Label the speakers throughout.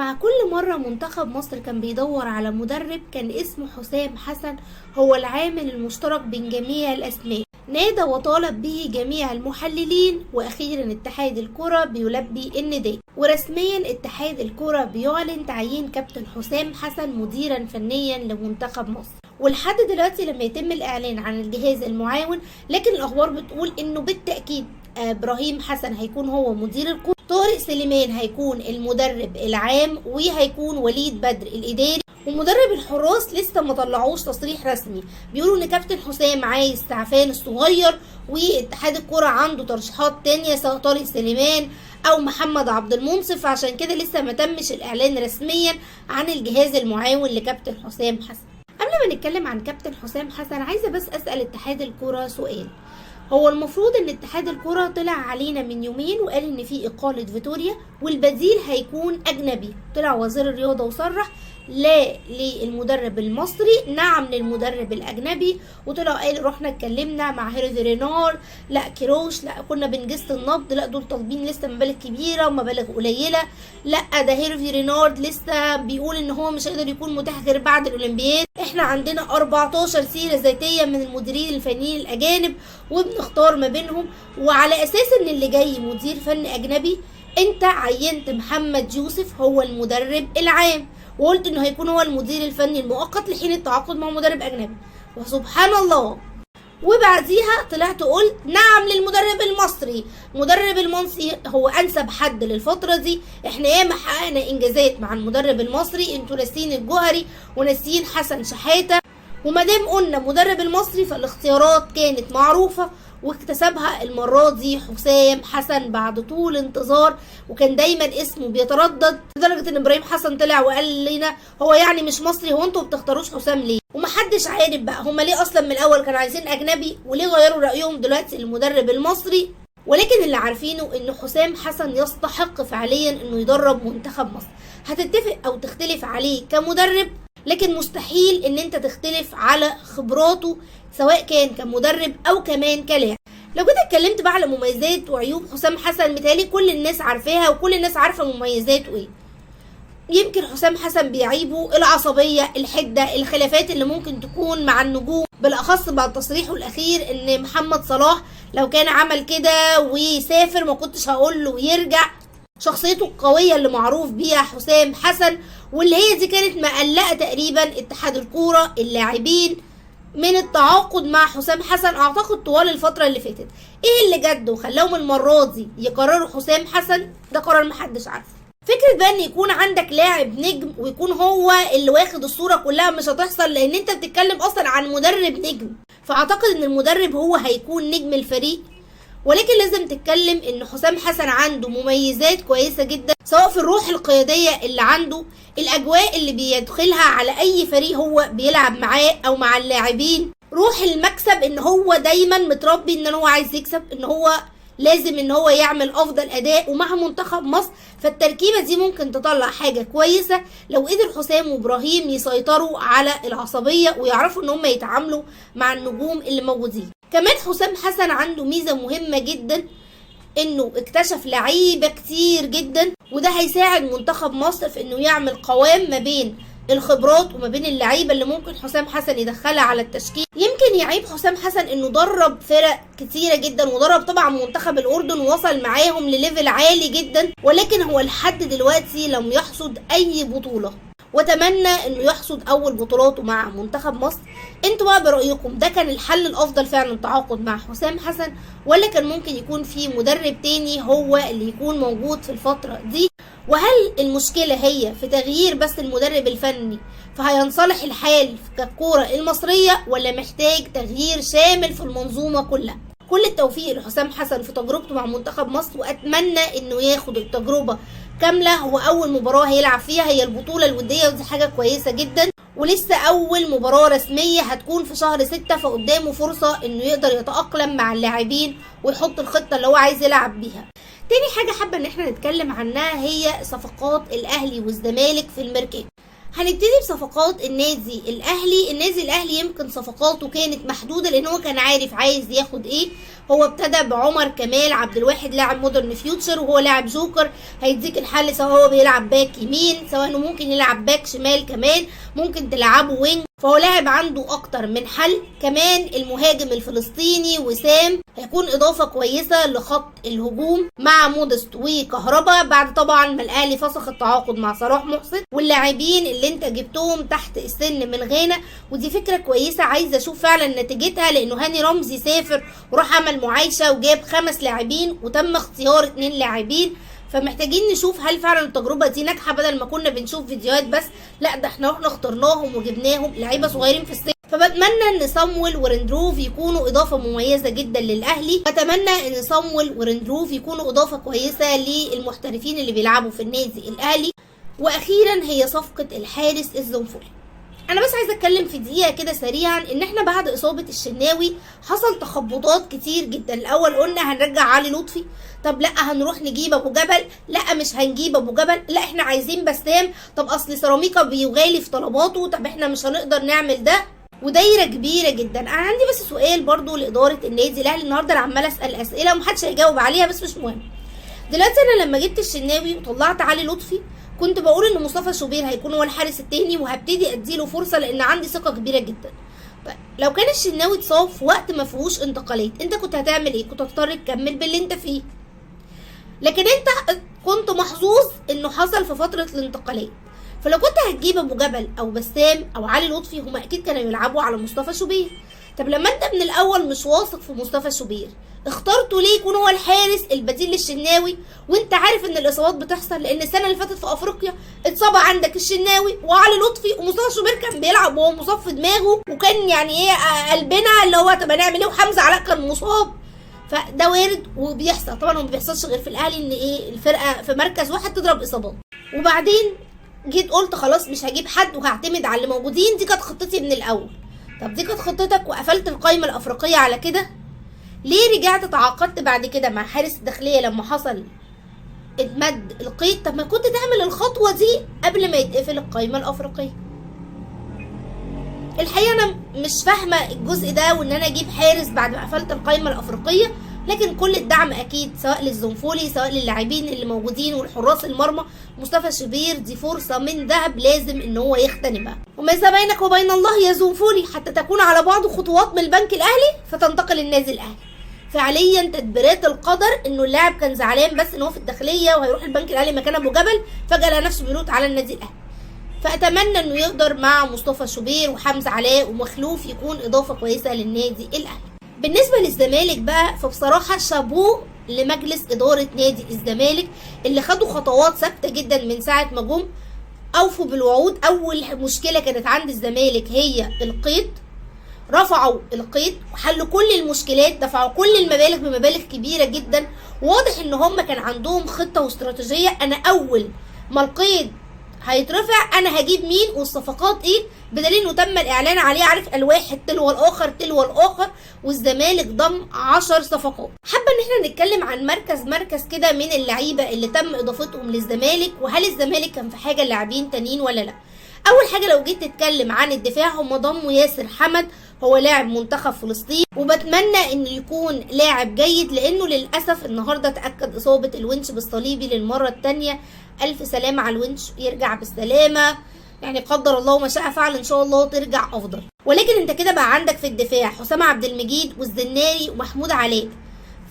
Speaker 1: مع كل مرة منتخب مصر كان بيدور على مدرب كان اسمه حسام حسن هو العامل المشترك بين جميع الأسماء. نادى وطالب به جميع المحللين، وأخيرا اتحاد الكرة بيلبي النداء، ورسميا اتحاد الكرة بيعلن تعيين كابتن حسام حسن مديرا فنيا لمنتخب مصر. ولحد دلوقتي لما يتم الإعلان عن الجهاز المعاون، لكن الأخبار بتقول إنه بالتأكيد إبراهيم حسن هيكون هو مدير الكرة، طارق سليمان هيكون المدرب العام، وهيكون وليد بدر الإداري، ومدرب الحراس لسه ما طلعوش تصريح رسمي. بيقولوا ان كابتن حسام عايز تعفان الصغير، واتحاد الكرة عنده ترشيحات تانية سواء طارق سليمان او محمد عبد المنصف، عشان كده لسه ما تمش الاعلان رسميا عن الجهاز المعاون لكابتن حسام حسن. قبل ما نتكلم عن كابتن حسام حسن، عايزه بس اسال اتحاد الكرة سؤال. هو المفروض ان اتحاد الكرة طلع علينا من يومين وقال ان في اقالة فيتوريا والبديل هيكون اجنبي. طلع وزير الرياضة وصرح لا للمدرب المصري، نعم للمدرب الاجنبي. وطلع قال رحنا اتكلمنا مع هيرفي رينار، لا كيروش، لا كنا بنجس النبض، لا دول طالبين لسه مبالغ كبيره ومبالغ قليله، لا ده هيرفي رينار لسه بيقول ان هو مش هيقدر يكون متاح غير بعد الاولمبياد. احنا عندنا 14 سيره ذاتيه من المديرين الفنيين الاجانب وبنختار ما بينهم، وعلى اساس ان اللي جاي مدير فني اجنبي انت عينت محمد يوسف هو المدرب العام، وقلت انه هيكون هو المدير الفني المؤقت لحين التعاقد مع مدرب اجنبي. وسبحان الله، وبعديها طلعت قلت نعم للمدرب المصري. مدرب المصري هو انسب حد للفتره دي، احنا ياما حققنا انجازات مع المدرب المصري، انتوا ناسيين الجوهري وناسيين حسن شحاته. ومادام قلنا مدرب المصري فالاختيارات كانت معروفه، واكتسبها المرة دي حسام حسن بعد طول انتظار، وكان دايما اسمه بيتردد لدرجة ان ابراهيم حسن طلع وقال لنا هو يعني مش مصري، هو انتوا بتختاروش حسام ليه؟ ومحدش عارف بقى هما ليه اصلا من الاول كانوا عايزين اجنبي، وليه غيروا رأيهم دلوقتي المدرب المصري. ولكن اللي عارفينه ان حسام حسن يستحق فعليا انه يدرب منتخب مصر. هتتفق او تختلف عليه كمدرب، لكن مستحيل ان انت تختلف على خبراته سواء كان كمدرب او كمان كلاعب. لو كده اتكلمت بقى على مميزات وعيوب حسام حسن، متهيألي كل الناس عارفاها وكل الناس عارفه مميزاته ايه. يمكن حسام حسن بيعيبه العصبيه، الحده، الخلافات اللي ممكن تكون مع النجوم، بالاخص بعد تصريحه الاخير ان محمد صلاح لو كان عمل كده ويسافر ما كنتش هقول له يرجع. شخصيته القويه اللي معروف بيها حسام حسن، واللي هي دي كانت مقلقه تقريبا اتحاد الكوره اللاعبين من التعاقد مع حسام حسن اعتقد طوال الفتره اللي فاتت. ايه اللي جد وخلاهم المره دي يقرروا حسام حسن؟ ده قرار محدش عارفه. فكره بقى ان يكون عندك لاعب نجم ويكون هو اللي واخد الصوره كلها مش هتحصل، لان انت بتتكلم اصلا عن مدرب نجم، فاعتقد ان المدرب هو هيكون نجم الفريق. ولكن لازم تتكلم ان حسام حسن عنده مميزات كويسه جدا، سواء في الروح القياديه اللي عنده، الاجواء اللي بيدخلها على اي فريق هو بيلعب معاه او مع اللاعبين، روح المكسب، ان هو دايما متربي ان هو عايز يكسب، ان هو لازم ان هو يعمل افضل اداء. ومع منتخب مصر فالتركيبه دي ممكن تطلع حاجه كويسه لو قدر حسام وابراهيم يسيطروا على العصبيه ويعرفوا ان هم يتعاملوا مع النجوم اللي موجودين. كمان حسام حسن عنده ميزه مهمه جدا، انه اكتشف لعيبه كتير جدا، وده هيساعد منتخب مصر في انه يعمل قوام ما بين الخبرات وما بين اللعيبه اللي ممكن حسام حسن يدخلها على التشكيل. يمكن يعيب حسام حسن انه درب فرق كتيره جدا، ودرب طبعا منتخب الاردن ووصل معاهم لليفل عالي جدا، ولكن هو لحد دلوقتي لم يحصد اي بطوله، واتمنى انه يحصد اول بطولاته مع منتخب مصر. انتوا بقى برايكم ده كان الحل الافضل فعلا التعاقد مع حسام حسن، ولا كان ممكن يكون في مدرب تاني هو اللي يكون موجود في الفتره دي؟ وهل المشكله هي في تغيير بس المدرب الفني فهينصلح الحال كالكوره المصريه، ولا محتاج تغيير شامل في المنظومه كلها؟ كل التوفيق لحسام حسن في تجربته مع منتخب مصر، واتمنى انه ياخد التجربه كامله. هو اول مباراه هيلعب فيها هي البطوله الوديه، ودي حاجه كويسه جدا، ولسه اول مباراه رسميه هتكون في شهر 6، فقدامه فرصه انه يقدر يتاقلم مع اللاعبين ويحط الخطه اللي هو عايز يلعب بيها. تاني حاجه حابه ان احنا نتكلم عنها هي صفقات الاهلي والزمالك في الميركاتو. هنبتدي بصفقات النادي الاهلي يمكن صفقاته كانت محدوده لان هو كان عارف عايز ياخد ايه. هو ابتدى بعمر كمال عبد الواحد لاعب مودرن فيوتشر، وهو لاعب جوكر هيديك الحل، سواء هو بيلعب باك يمين، سواء انه ممكن يلعب باك شمال، كمان ممكن تلعبه وينج، فهو لاعب عنده اكتر من حل. كمان المهاجم الفلسطيني وسام هيكون اضافه كويسه لخط الهجوم مع مودست وكهربا، بعد طبعا ما الاهلي فسخ التعاقد مع صلاح محسن. واللاعبين اللي انت جبتهم تحت السن من غانا، ودي فكره كويسه عايزه اشوف فعلا نتيجتها، لانه هاني رمزي سافر وراح عمل معايشه وجاب 5 لاعبين وتم اختيار 2 لاعبين، فمحتاجين نشوف هل فعلا التجربه دي ناجحه، بدل ما كنا بنشوف فيديوهات بس، لا ده احنا رحنا اخترناهم وجبناهم لعيبه صغيرين في السن. فبتمنى ان صامويل ورندروف يكونوا اضافه مميزه جدا للاهلي، اتمنى ان صامويل ورندروف يكونوا اضافه كويسه للمحترفين اللي بيلعبوا في النادي الاهلي. واخيرا هي صفقه الحارس الزنفولي. انا بس عايزه اتكلم في دقيقه كده سريعا ان احنا بعد اصابه الشناوي حصل تخبطات كتير جدا. الاول قلنا هنرجع علي لطفي، طب لا هنروح نجيب ابو جبل، لا مش هنجيب ابو جبل، لا احنا عايزين بسام، طب اصل سيراميكا بيغالي في طلباته، طب احنا مش هنقدر نعمل ده، ودايره كبيره جدا. انا عندي بس سؤال برضو لاداره النادي الاهلي، النهارده انا عماله اسال اسئله ومحدش هيجاوب عليها بس مش مهم. دلوقتي انا لما جبت الشناوي وطلعت علي لطفي كنت بقول ان مصطفى شوبير هيكون هو الحارس التاني وهبتدي اديله فرصه لان عندي ثقه كبيره جدا. طيب لو كان الشناوي اتصاب في وقت ما فيهوش انتقالات، انت كنت هتعمل ايه؟ كنت هتضطر تكمل باللي انت فيه، لكن انت كنت محظوظ انه حصل في فتره الانتقالات. فلو كنت هتجيب ابو جبل او بسام او علي لطفي هما اكيد كانوا يلعبوا على مصطفى شوبير. طب لما انت من الاول مش واثق في مصطفى شوبير اخترته ليه يكون هو الحارس البديل للشناوي وانت عارف ان الاصابات بتحصل؟ لان السنه اللي فاتت في افريقيا اتصاب عندك الشناوي وعلي لطفي ومصطفى شوبير كان بيلعب وهو مصاب في دماغه، وكان يعني ايه قلبنا اللي هو طب هنعمل ايه، وحمزه علاء كان مصاب. فده وارد وبيحصل طبعا، وما بيحصلش غير في الاهلي ان ايه الفرقه في مركز واحد تضرب اصابات. وبعدين جيت قلت خلاص مش هجيب حد وهعتمد على اللي موجودين، دي كانت خطتي من الاول. طب دي كانت خطتك وقفلت القايمه الافريقيه على كده، ليه رجعت تعاقدت بعد كده مع حارس الداخليه لما حصل اتمد القيد؟ طب ما كنت تعمل الخطوه دي قبل ما يتقفل القايمه الافريقيه. الحقيقه انا مش فاهمه الجزء ده، وان انا اجيب حارس بعد ما قفلت القايمه الافريقيه، لكن كل الدعم اكيد سواء للزنفولي سواء للاعبين اللي موجودين والحراس المرمى. مصطفى شوبير دي فرصه من ذهب لازم ان هو يغتنمها. وماذا بينك وبين الله يا زنفولي حتى تكون على بعض خطوات من البنك الاهلي فتنتقل النادي الاهلي. فعليا تدبيرات القدر انه اللاعب كان زعلان بس ان هو في الداخليه وهيروح البنك الاهلي مكان ابو جبل، فجاه لقى نفسه بيروت على النادي الاهلي. فاتمنى انه يقدر مع مصطفى شوبير وحمزه علاء ومخلوف يكون اضافه كويسه للنادي الاهلي. بالنسبه للزمالك بقى فبصراحه شابوه لمجلس اداره نادي الزمالك اللي خدوا خطوات ثابته جدا من ساعه ما جم، اوفوا بالوعود. اول مشكله كانت عند الزمالك هي القيد، رفعوا القيد وحلوا كل المشكلات، دفعوا كل المبالغ بمبالغ كبيره جدا. واضح ان هم كان عندهم خطه واستراتيجيه، انا اول ما القيد هيترفع انا هجيب مين والصفقات ايه، بدليل انه تم الاعلان عليه عارف الواحد تلو الاخر والزمالك ضم 10 صفقات. حابه ان احنا نتكلم عن مركز كده من اللعيبه اللي تم اضافتهم للزمالك، وهل الزمالك كان في حاجه لاعبين تانيين ولا لا. اول حاجه لو جيت تتكلم عن الدفاع هم ضموا ياسر حمد، هو لاعب منتخب فلسطين وبتمنى انه يكون لاعب جيد، لانه للاسف النهارده تاكد اصابه الونش بالصليبي للمره الثانيه. الف سلامه على الونش، يرجع بالسلامه، يعني قدر الله ما شاء فعل، ان شاء الله ترجع افضل. ولكن انت كده بقى عندك في الدفاع حسام عبد المجيد والزناري ومحمود علاء،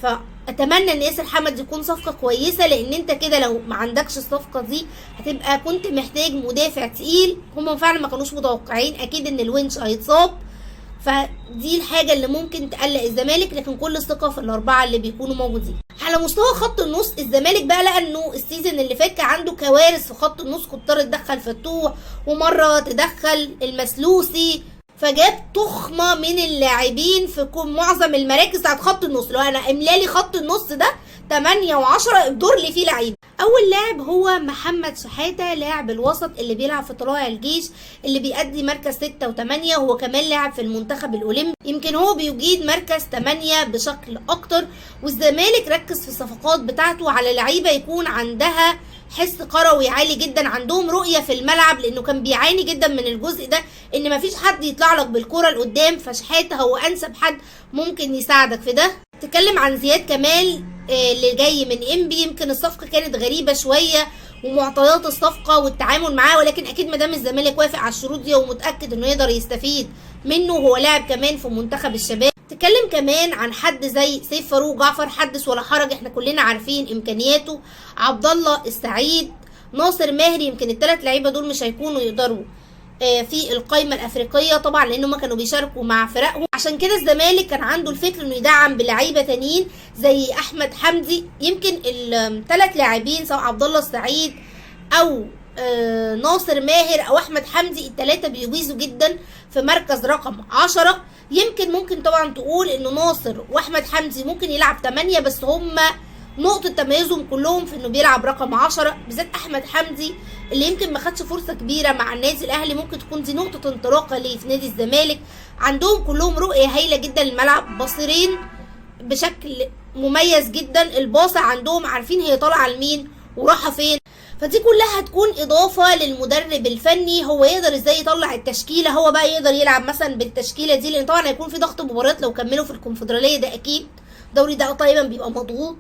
Speaker 1: فاتمنى ان ياسر حمد يكون صفقه كويسه، لان انت كده لو ما عندكش الصفقه دي هتبقى كنت محتاج مدافع تقيل. هم فعلا ما كانوش متوقعين اكيد ان الونش هيتصاب، فدي الحاجه اللي ممكن تقلق الزمالك، لكن كل الثقه في الاربعه اللي بيكونوا موجودين. على مستوى خط النص الزمالك بقى لقى انه السيزون اللي فات كان عنده كوارث في خط النص، كنت تدخل فتوح ومره تدخل المسلوسي، فجاب تخمه من اللاعبين في معظم المراكز بتاعت خط النص. لو انا املالي خط النص ده 8 و10 ابدر لي فيه لعيب. اول لاعب هو محمد شحاته لاعب الوسط اللي بيلعب في طلائع الجيش، اللي بيأدي مركز 6 و8، وهو كمان لاعب في المنتخب الاولمبي، يمكن هو بيجيد مركز 8 بشكل اكتر. والزمالك ركز في الصفقات بتاعته على لعيبه يكون عندها حس كروي عالي جدا، عندهم رؤيه في الملعب، لانه كان بيعاني جدا من الجزء ده ان مفيش حد يطلع لك بالكره لقدام، فشحاته هو انسب حد ممكن يساعدك في ده. تتكلم عن زياد كمال اللي جاي من انبي، يمكن الصفقه كانت غريبه شويه ومعطيات الصفقه والتعامل معاه، ولكن اكيد ما دام الزمالك وافق على الشروط دي ومتاكد انه يقدر يستفيد منه، هو لاعب كمان في منتخب الشباب. تتكلم كمان عن حد زي سيف فاروق جعفر، حدث ولا حرج، احنا كلنا عارفين امكانياته. عبد الله السعيد، ناصر ماهر، يمكن الثلاث لعيبه دول مش هيكونوا يقدروا في القائمه الافريقيه طبعا لانهم كانوا بيشاركوا مع فرقهم، عشان كده الزمالك كان عنده الفكر انه يدعم بلعيبه تانيين زي احمد حمدي. يمكن الثلاث لاعبين سواء عبد الله السعيد او ناصر ماهر او احمد حمدي، الثلاثه بيجيزوا جدا في مركز رقم 10. ممكن طبعا تقول انه ناصر واحمد حمدي ممكن يلعب 8، بس هما نقطة تميزهم كلهم في انه بيلعب رقم 10، بالذات احمد حمدي اللي يمكن ما خدش فرصة كبيرة مع النادي الاهلي، ممكن تكون دي نقطة انطلاقة ليه في نادي الزمالك. عندهم كلهم رؤية هايلة جدا للملعب، باصرين بشكل مميز جدا، الباصة عندهم عارفين هي طالعة لمين وراحة فين، فدي كلها هتكون اضافة للمدرب الفني، هو يقدر ازاي يطلع التشكيلة، هو بقى يقدر يلعب مثلا بالتشكيلة دي، لان طبعا هيكون في ضغط مباريات لو كملوا في الكونفدرالية، ده اكيد الدوري ده دايما بيبقى مضغوط،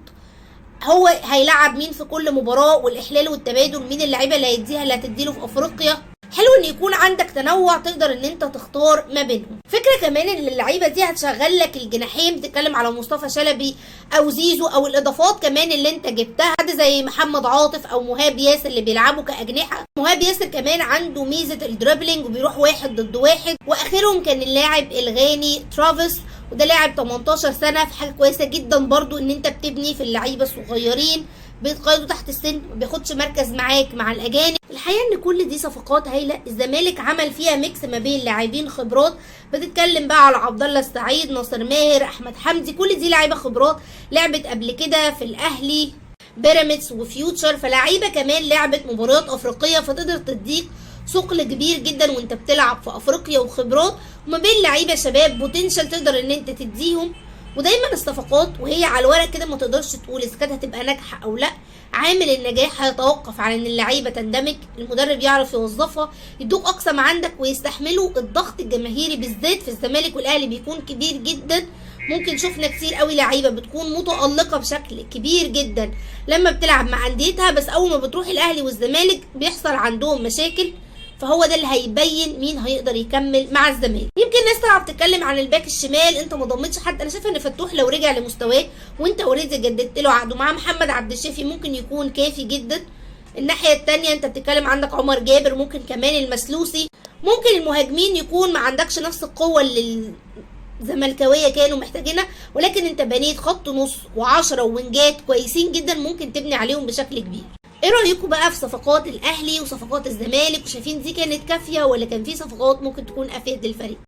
Speaker 1: هو هيلعب مين في كل مباراة والاحلال والتبادل، مين اللعيبة اللي هيديها اللي هتديله في افريقيا. حلو ان يكون عندك تنوع تقدر ان انت تختار ما بينهم. فكره كمان ان اللعيبه دي هتشغل لك الجناحين، بتتكلم على مصطفى شلبي او زيزو، او الاضافات كمان اللي انت جبتها حد زي محمد عاطف او مهاب ياسر اللي بيلعبوا كاجنحه. مهاب ياسر كمان عنده ميزه الدربلينج وبيروح واحد ضد واحد. واخرهم كان اللاعب الغاني ترافيس، وده لاعب 18 سنه، في حاجه كويسه جدا برضو ان انت بتبني في اللعيبه الصغيرين، بيتقيدوا تحت السن، ما بياخدش مركز معاك مع الاجانب. الحقيقه ان كل دي صفقات هايله، الزمالك عمل فيها ميكس ما بين لاعبين خبرات، بتتكلم بقى على عبد الله السعيد، ناصر ماهر، احمد حمدي، كل دي لعيبه خبرات لعبت قبل كده في الاهلي، بيراميدز وفيوتشر، فلعيبه كمان لعبت مباريات افريقيه، فتقدر تديك ثقل كبير جدا وانت بتلعب في افريقيا، وخبرات، وما بين لعيبه شباب بوتنشال تقدر ان انت تديهم. ودايما الصفقات وهي على الورق كده ما تقدرش تقول اذا كانت هتبقى ناجحه او لا، عامل النجاح هيتوقف على ان اللعيبه تندمج، المدرب يعرف يوظفها، يدوك اقصى ما عندك ويستحملوا الضغط الجماهيري، بالذات في الزمالك والاهلي بيكون كبير جدا. ممكن شفنا كتير قوي لعيبه بتكون متالقه بشكل كبير جدا لما بتلعب مع انديتها، بس اول ما بتروح الاهلي والزمالك بيحصل عندهم مشاكل، فهو ده اللي هيبين مين هيقدر يكمل مع الزمالك. يمكن ناس طالعه بتتكلم عن الباك الشمال، انت ما ضمتش حد، انا شايفه ان فتوح لو رجع لمستواه وانت اوريدي جددت له عقده مع محمد عبد الشافي ممكن يكون كافي جدا. الناحيه الثانيه انت بتتكلم عندك عمر جابر، ممكن كمان المسلوسي، ممكن المهاجمين يكون ما عندكش نفس القوه اللي الزملكاويه كانوا محتاجينها، ولكن انت بنيت خط نص و10 وينجات كويسين جدا ممكن تبني عليهم بشكل كبير. ايه رايكم بقى في صفقات الاهلي وصفقات الزمالك، وشايفين دي كانت كافيه ولا كان في صفقات ممكن تكون افيد للفريق؟